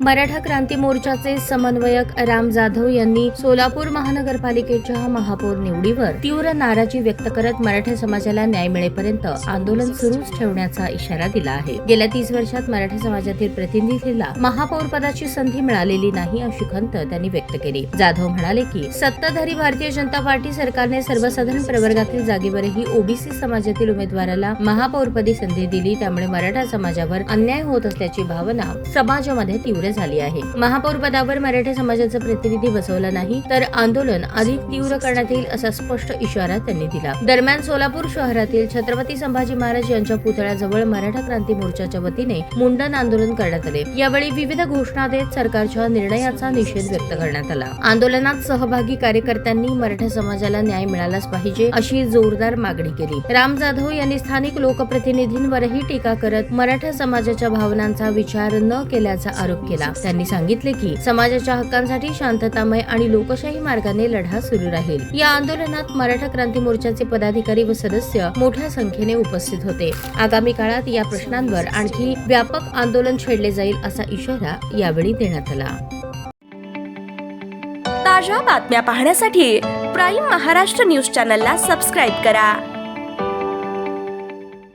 मराठा क्रांती मोर्चाचे समन्वयक राम जाधव यांनी सोलापूर महानगरपालिकेच्या महापौर निवडीवर तीव्र नाराजी व्यक्त करत मराठा समाजाला न्याय मिळेपर्यंत आंदोलन सुरूच ठेवण्याचा इशारा दिला आहे। गेल्या 30 वर्षात मराठा समाजातील प्रतिनिधीला महापौर पदाची संधी मिळालेली नाही अशी खंत त्यांनी व्यक्त केली। जाधव म्हणाले की सत्ताधारी भारतीय जनता पार्टी सरकारने सर्वसाधारण प्रवर्गातील जागेवरही ओबीसी समाजातील उमेदवाराला महापौरपदी संधी दिली, त्यामुळे मराठा समाजावर अन्याय होत असल्याची भावना समाजामध्ये तीव्र झाली आहे। महापौर पदावर मराठा समाजाचा प्रतिनिधी बसवला नाही तर आंदोलन अधिक तीव्र करण्यात येईल असा स्पष्ट इशारा त्यांनी दिला। दरम्यान सोलापूर शहरातील छत्रपती संभाजी महाराज यांच्या पुतळ्याजवळ मराठा क्रांती मोर्चाच्या वतीने मुंडन आंदोलन करण्यात आले। यावेळी विविध घोषणा देत सरकारच्या निर्णयाचा निषेध व्यक्त करण्यात आला। आंदोलनात सहभागी कार्यकर्त्यांनी मराठा समाजाला न्याय मिळालाच पाहिजे अशी जोरदार मागणी केली। राम जाधव यांनी स्थानिक लोकप्रतिनिधींवरही टीका करत मराठा समाजाच्या भावनांचा विचार न केल्याचा आरोप केला। त्यांनी सांगितले की समाजाच्या हक्कांसाठी शांततामय आणि लोकशाही मार्गाने लढा सुरू राहील। या आंदोलनात मराठा क्रांती मोर्चाचे पदाधिकारी व सदस्य मोठ्या संख्येने उपस्थित होते। आगामी काळात या प्रश्नांवर आणखी व्यापक आंदोलन छेडले जाईल असा इशारा यावेळी देण्यात आला। ताज्या बातम्या पाहण्यासाठी प्राईम महाराष्ट्र न्यूज चॅनलला सबस्क्राईब करा।